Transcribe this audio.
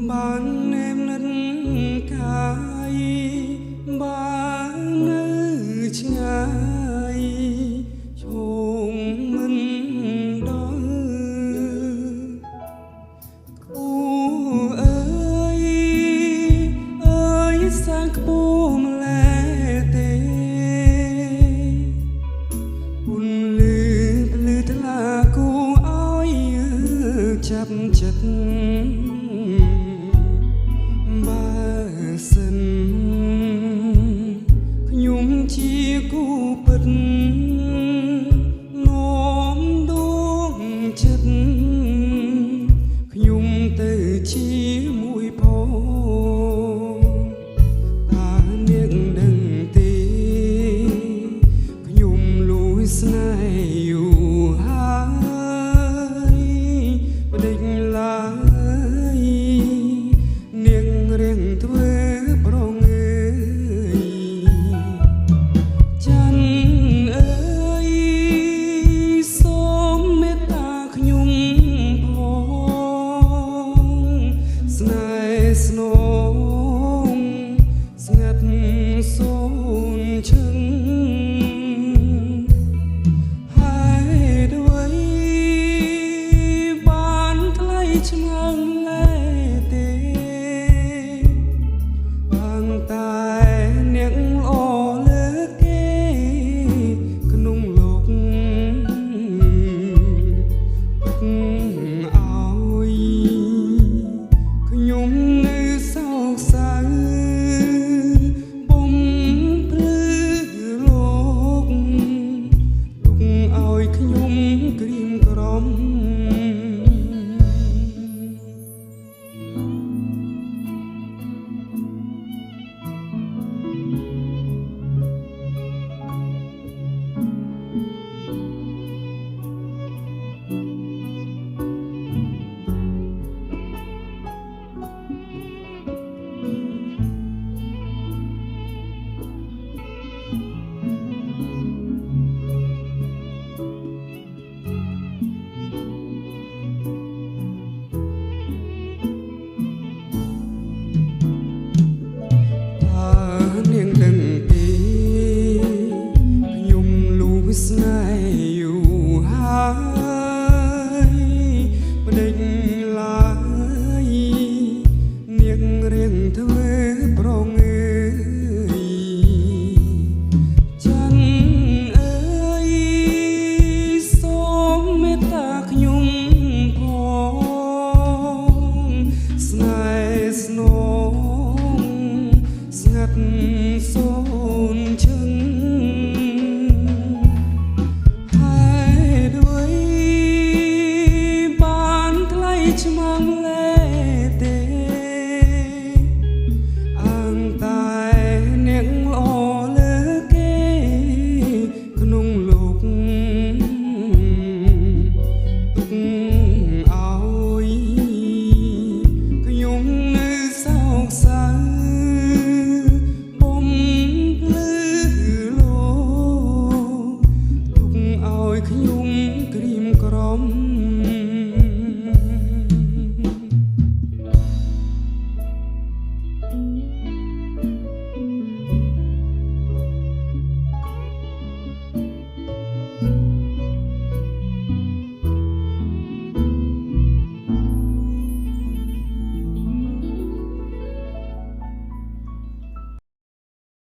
បាននេមនិតកាយបាននៅឆ្ងាយឈោងមិនដល់គូអើយអើយសាងខ្ពស់ម្លែទេពុនលឺភ្លឺថ្លាគូឲ្យចាប់ចិត្តខ្ញុំជាគូពិតនាំដួងចិត្តខ្ញុំទៅជាមួយផងតានាងដឹងទេខ្ញុំលួចស្នេហ៍យូរហើយបដិញឡើយនាងរៀងធ្វើប្រងស្នងស្ងាត់សូនឈឹងហើយដូចបានថ្លៃឆ្ងាំងលែទេបានតែអ្នកល្អលើគេក្នុងលោកឲ្យខ្ញុំសោកសៅបំភ្លឺលោកទុកឲ្យខ្ញុំក្រៀមក្រំស្នេហ៍យូរហើយបដិញឡើយនាងរៀងធ្វើប្រងើយច័ន្ទអើយសូមមេត្តាខ្ញុំផងស្នេហ៍ស្នងស្ងាត់សូនឈឹងឆ្មាំលែទេអើងតែអ្នកល្អលើគេក្នុងលោកទុកឲ្យខ្ញុំនៅសោកសៅបំភ្លឺលោកទុកឲ្យខ្ញុំក្រៀមក្រំ